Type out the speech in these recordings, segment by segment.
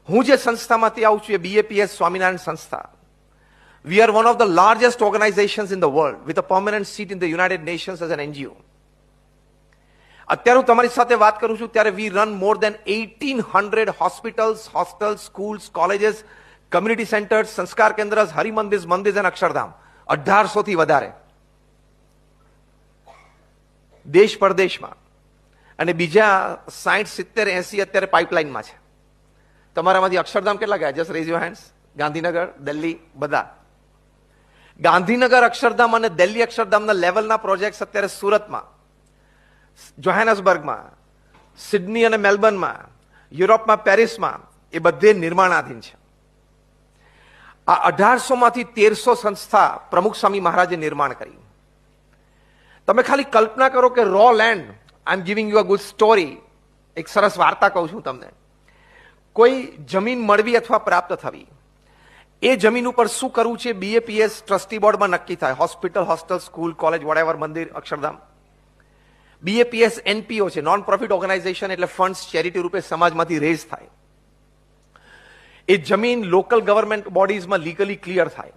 હું જે સંસ્થામાંથી આવું છું એ BAPS સ્વામિનારાયણ સંસ્થા. We are one of the largest organizations in the world with a permanent seat in the United Nations as an NGO. અત્યારે હું તમારી સાથે વાત કરું છું ત્યારે we run more than 1800 hospitals, hostels, schools, colleges, community centers, સંસ્કાર કેન્દ્ર, હરિમંદિર, મંદિર અને અક્ષરધામ. 1800 થી વધારે દેશ પરદેશમાં, અને બીજા 60, 70, 80 અત્યારે પાઇપલાઇનમાં છે. તમારામાંથી અક્ષરધામ કેટલા ગયા? Just rays your hands. Gandhinagar, Delhi, બધા. ગાંધીનગર અક્ષરધામ અને દિલ્હી અક્ષરધામના લેવલના પ્રોજેક્ટ્સ અત્યારે સુરતમાં, જોહાનસબર્ગમાં, સિડની અને મેલબર્નમાં, યુરોપમાં, પેરિસમાં એ બધે નિર્માણાધીન છે. આ 1800 માંથી 1300 સંસ્થા પ્રમુખ સ્વામી મહારાજે નિર્માણ કરી. તમે ખાલી કલ્પના કરો કે રો લેન્ડ, I am giving you a good story, એક સરસ વાર્તા કહું છું તમને. કોઈ જમીન મળવી અથવા પ્રાપ્ત થવી, એ જમીન ઉપર શું કરવું છે BAPS ટ્રસ્ટી બોર્ડમાં નક્કી થાય. Hospital, hostel, school, college, whatever, મંદિર, અક્ષરધામ. BAPS NPO છે, નોન પ્રોફિટ ઓર્ગેનાઇઝેશન, એટલે ફંડ્સ ચેરિટી રૂપે સમાજમાંથી રેઝ થાય. એ જમીન લોકલ ગવર્મેન્ટ બોડીઝમાં લીગલી ક્લિયર થાય.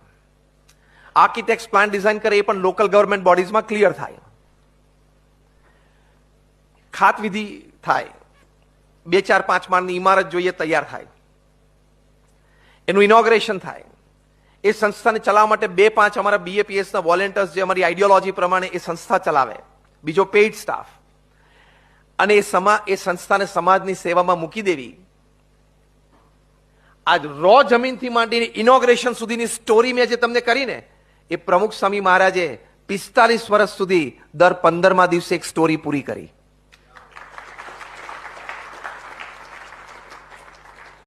આર્કિટેક્ટ પ્લાન ડિઝાઇન કરે એ પણ લોકલ ગવર્મેન્ટ બોડીઝમાં ક્લિયર થાય. ખાત વિધિ થાય, 2, 4, 5 માળની ઇમારત જોઈએ તૈયાર થાય, એનું ઇનોગ્રેશન થાય. એ સંસ્થાને ચલાવવા માટે 2-5 અમારા BAPS ના વોલેન્ટિયર્સ જે અમારી આઈડિયોલોજી પ્રમાણે એ સંસ્થા ચલાવે, બીજો પેઇડ સ્ટાફ, અને એ સંસ્થાને સમાજની સેવામાં મૂકી દેવી. આજ રો જમીનથી માંડીને ઇનોગ્રેશન સુધીની સ્ટોરી મેં જે તમને કરીને, એ પ્રમુખ સ્વામી મહારાજે 45 વર્ષ સુધી દર 15મા દિવસે એક સ્ટોરી પૂરી કરી.